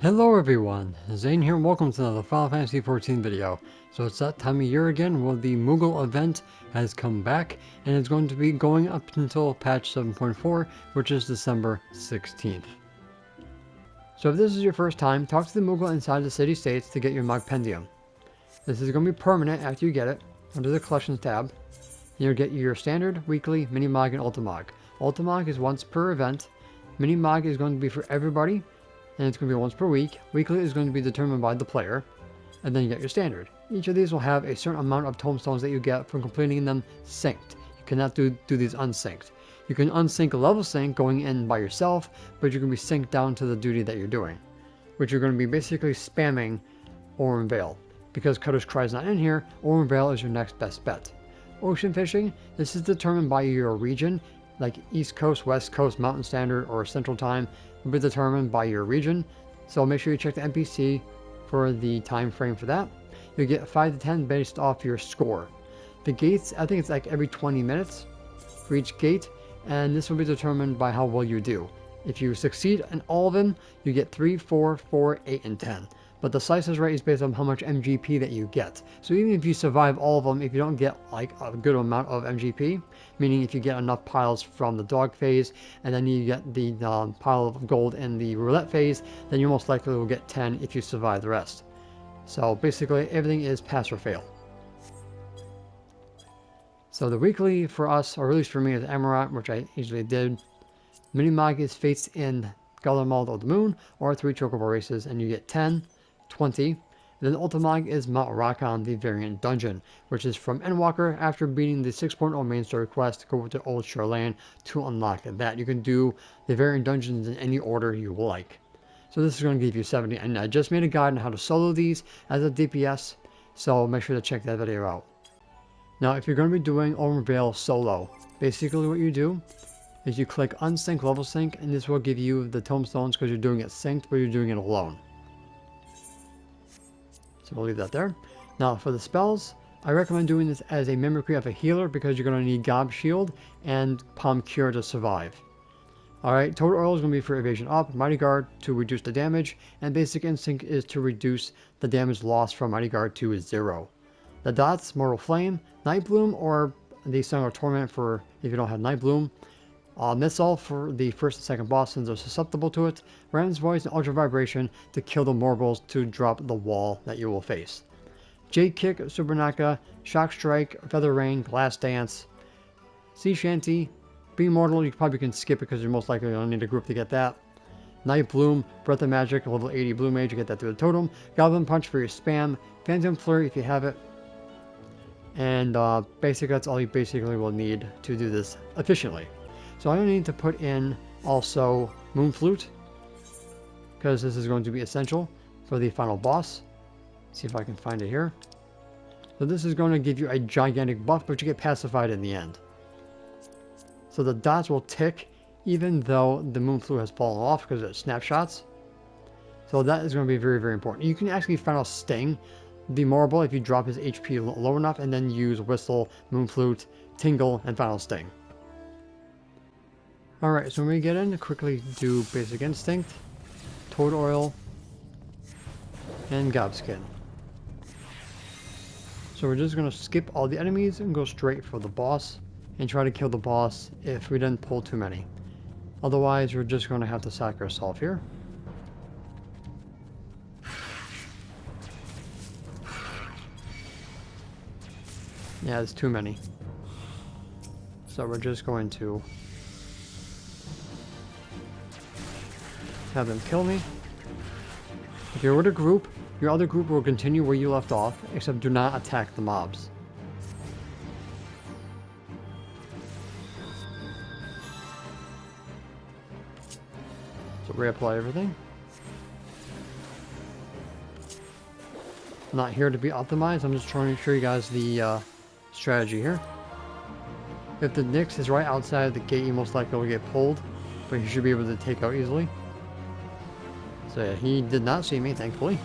Hello everyone, Zane here and welcome to another Final Fantasy XIV video. So it's that time of year again where the Moogle event has come back and it's going to be going up until patch 7.4, which is December 16th. So if this is your first time, talk to the Moogle inside the city states to get your Mogpendium. This is going to be permanent after you get it, under the collections tab. You'll get your standard, weekly, mini-mog, and ultimog. Ultimog is once per event, mini-mog is going to be for everybody, and it's going to be once per week. Weekly is going to be determined by the player, and then you get your standard. Each of these will have a certain amount of tomestones that you get from completing them synced. You cannot do these unsynced. You can unsync a level sync going in by yourself, but you're going to be synced down to the duty that you're doing, which you're going to be basically spamming Aurum Vale. Because Cutter's Cry is not in here, Aurum Vale is your next best bet. Ocean fishing, this is determined by your region, like East Coast, West Coast, Mountain Standard, or Central Time will be determined by your region. So make sure you check the NPC for the time frame for that. You get 5 to 10 based off your score. The gates, I think it's like every 20 minutes for each gate, and this will be determined by how well you do. If you succeed in all of them, you get 3, 4, 4, 8, and 10. But the slices rate is based on how much MGP that you get. So even if you survive all of them, if you don't get like a good amount of MGP, meaning if you get enough piles from the dog phase, and then you get the pile of gold in the roulette phase, then you most likely will get 10 if you survive the rest. So basically everything is pass or fail. So the weekly for us, or at least for me, is Amaranth, which I usually did. Minimag is Fates in Gullimal of the Moon, or 3 chocobo races, and you get 10. 20. Then Ultimog is Mount Rakon, the variant dungeon, which is from Endwalker. After beating the 6.0 main story quest, go to Old Shore Land to unlock that. You can do the variant dungeons in any order you like. So this is going to give you 70, and I just made a guide on how to solo these as a DPS, so make sure to check that video out. Now if you're going to be doing Aurum Vale solo, basically what you do is you click Unsync Level Sync, and this will give you the tomestones because you're doing it synced, but you're doing it alone. So we'll leave that there. Now for the spells, I recommend doing this as a mimicry of a healer because you're going to need Gob Shield and Palm Cure to survive. Alright, Toad Oil is going to be for evasion up, Mighty Guard to reduce the damage, and Basic Instinct is to reduce the damage lost from Mighty Guard to 0. The dots, Mortal Flame, Nightbloom, or the Song of Torment for if you don't have Nightbloom. Missile for the first and second boss since they're susceptible to it. Ram's Voice and ultravibration to kill the Morbals to drop the wall that you will face. Jade Kick, Supranakha, Shock Strike, Feather Rain, Glass Dance, Sea Shanty, Be Mortal, you probably can skip it because you're most likely going to need a group to get that. Nightbloom, Breath of Magic, level 80 Blue Mage, you get that through the totem. Goblin Punch for your spam, Phantom Flurry if you have it. And basically that's all you basically will need to do this efficiently. So I need to put in also moonflute because this is going to be essential for the final boss. Let's see if I can find it here. So this is going to give you a gigantic buff, but you get pacified in the end. So the dots will tick even though the moonflute has fallen off because of snapshots. So that is going to be very, very important. You can actually final sting the Marble if you drop his HP low enough and then use whistle, moonflute, tingle, and final sting. Alright, so when we get in, quickly do Basic Instinct, Toad Oil, and Gobskin. So we're just going to skip all the enemies and go straight for the boss, and try to kill the boss if we didn't pull too many. Otherwise, we're just going to have to sack ourselves here. Yeah, there's too many. So we're just going to have them kill me. If you're with a group, your other group will continue where you left off, except do not attack the mobs. So reapply everything. I'm not here to be optimized, I'm just trying to show you guys the strategy here. If the Nyx is right outside the gate, you most likely will get pulled, but you should be able to take out easily. So yeah, he did not see me, thankfully.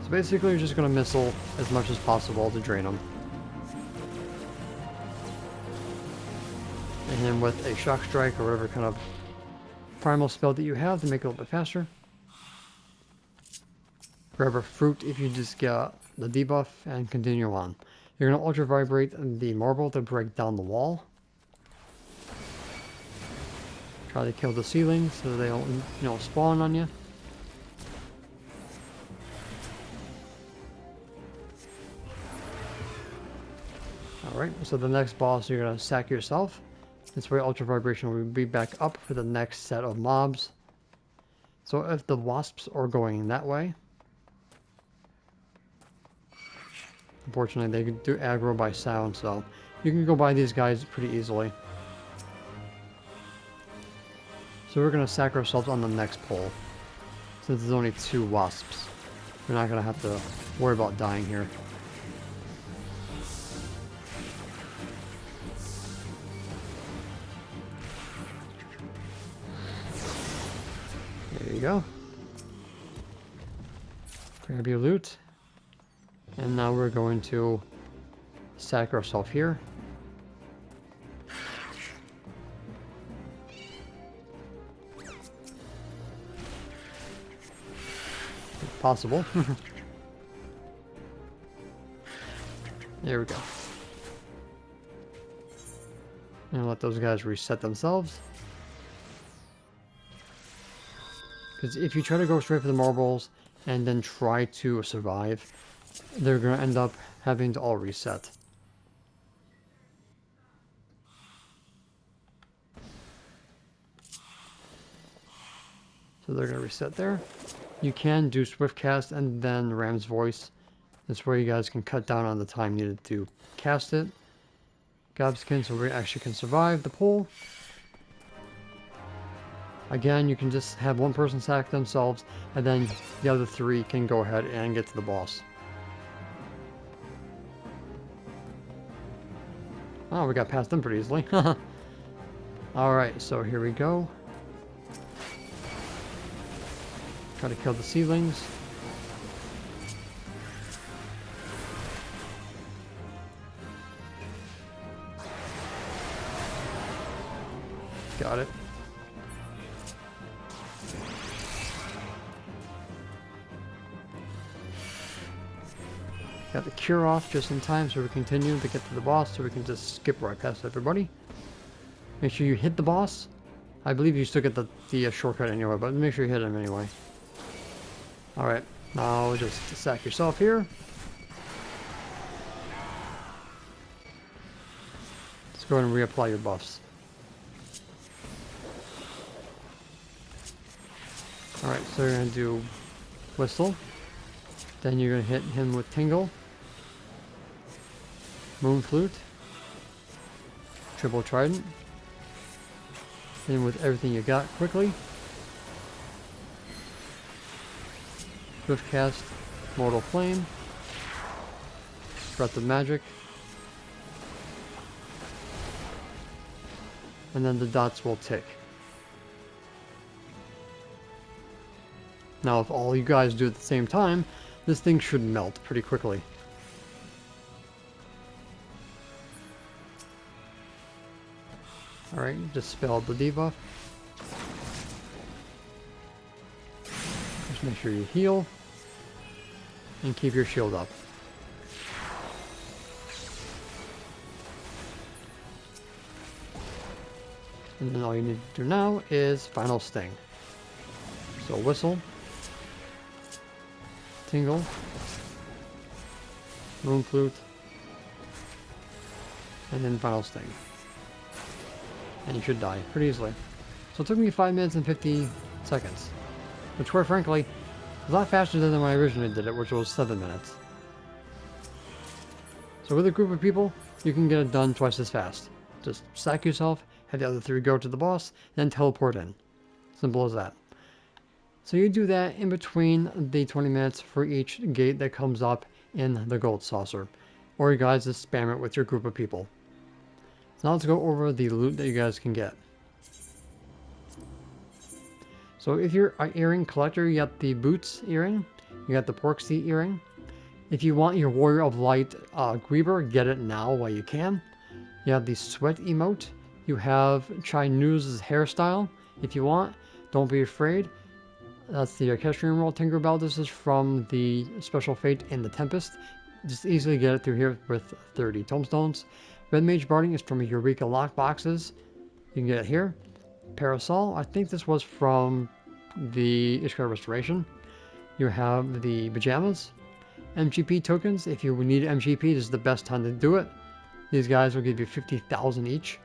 So basically you're just going to missile as much as possible to drain them. then with a shock strike or whatever kind of primal spell that you have to make it a little bit faster. Grab a fruit if you just get the debuff and continue on. You're going to ultra vibrate the marble to break down the wall. Try to kill the ceilings so they don't, spawn on you. Alright, so the next boss you're going to sack yourself. This way ultra vibration will be back up for the next set of mobs. So if the wasps are going that way, unfortunately they do aggro by sound, so you can go by these guys pretty easily. So we're going to sack ourselves on the next pole. Since there's only 2 wasps, we're not going to have to worry about dying here. There you go. Grab your loot. And now we're going to sack ourselves here. If possible. There we go. And let those guys reset themselves. Because if you try to go straight for the marbles and then try to survive, they're going to end up having to all reset. So they're going to reset there. You can do swift cast and then Ram's voice. That's where you guys can cut down on the time needed to cast it. Gobskin, so we actually can survive the pull. Again, you can just have one person sack themselves, and then the other 3 can go ahead and get to the boss. Oh, we got past them pretty easily. Alright, so here we go. Try to kill the ceilings. Got it. Got the cure off just in time so we continue to get to the boss so we can just skip right past everybody. Make sure you hit the boss. I believe you still get the shortcut anyway, but make sure you hit him anyway. Alright, now just sack yourself here. Let's go ahead and reapply your buffs. Alright, so you're going to do Whistle. Then you're going to hit him with Tingle. Moonflute. Triple Trident. Then with everything you got quickly. Swift Cast. Mortal Flame. Breath of Magic. And then the dots will tick. Now if all you guys do at the same time, this thing should melt pretty quickly. Alright, dispel the debuff. Just make sure you heal. And keep your shield up. And then all you need to do now is Final Sting. So Whistle. Tingle. Moonflute. And then Final Sting. And you should die pretty easily. So it took me 5 minutes and 50 seconds. Which, quite frankly, is a lot faster than when I originally did it, which was 7 minutes. So with a group of people, you can get it done twice as fast. Just sack yourself, have the other 3 go to the boss, and then teleport in. Simple as that. So you do that in between the 20 minutes for each gate that comes up in the gold saucer. Or you guys just spam it with your group of people. So now let's go over the loot that you guys can get. So if you're an earring collector, you got the boots earring, you got the pork seat earring. If you want your Warrior of Light Grieber, get it now while you can. You have the sweat emote, You have Chinoose's hairstyle if you want. Don't be afraid. That's the equestrian roll Tinkerbell. This is from the special fate in the Tempest. Just easily get it through here with 30 tomestones. Red Mage Barding is from Eureka lock boxes. You can get it here. Parasol, I think this was from the Ishkar Restoration. You have the pajamas. MGP tokens, if you need MGP, this is the best time to do it. These guys will give you 50,000 each.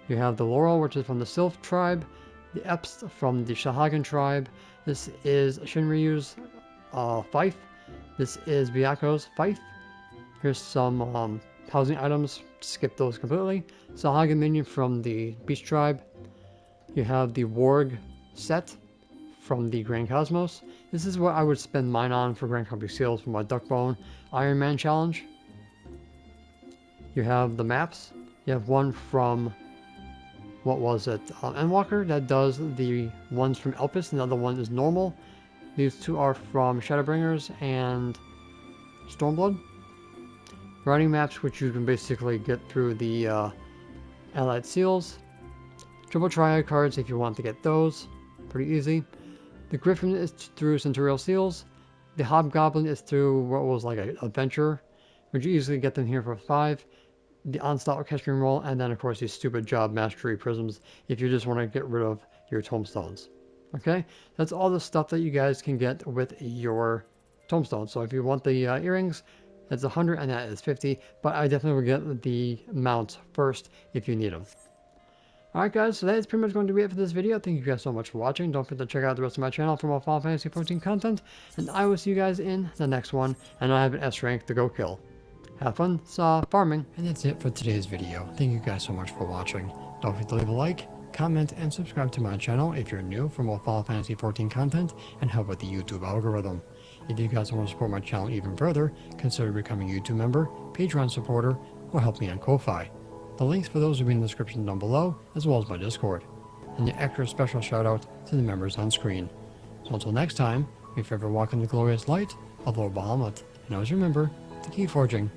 You have the Laurel, which is from the Sylph tribe. The Epst from the Shahagan tribe. This is Shinryu's fife. This is Byaku's fife. Here's some housing items. Skip those completely. Shahagan minion from the Beast tribe. You have the Warg set from the Grand Cosmos. This is what I would spend mine on for Grand Company Seals for my Duckbone Iron Man challenge. You have the maps. You have one from, what was it, Endwalker that does the ones from Elpis, and the other one is normal. These two are from Shadowbringers and Stormblood. Riding maps, which you can basically get through the Allied Seals. Triple Triad cards if you want to get those. Pretty easy. The Griffin is through Centurial Seals. The Hobgoblin is through what was like an adventure, which you easily get them here for 5. The Onslaught Orchestrion Roll, and then of course these stupid Job Mastery Prisms if you just want to get rid of your tomestones. Okay, that's all the stuff that you guys can get with your tomestones. So if you want the earrings, that's 100 and that is 50, but I definitely will get the mounts first if you need them. Alright guys, so that is pretty much going to be it for this video. Thank you guys so much for watching. Don't forget to check out the rest of my channel for more Final Fantasy XIV content, and I will see you guys in the next one, and I have an S rank to go kill. Have fun farming. And that's it for today's video. Thank you guys so much for watching. Don't forget to leave a like, comment, and subscribe to my channel if you're new for more Final Fantasy XIV content and help with the YouTube algorithm. If you guys want to support my channel even further, consider becoming a YouTube member, Patreon supporter, or help me on Ko-Fi. The links for those will be in the description down below, as well as my Discord. And the extra special shout out to the members on screen. So until next time, if you ever walk in the glorious light of Lord Bahamut, and always remember to keep forging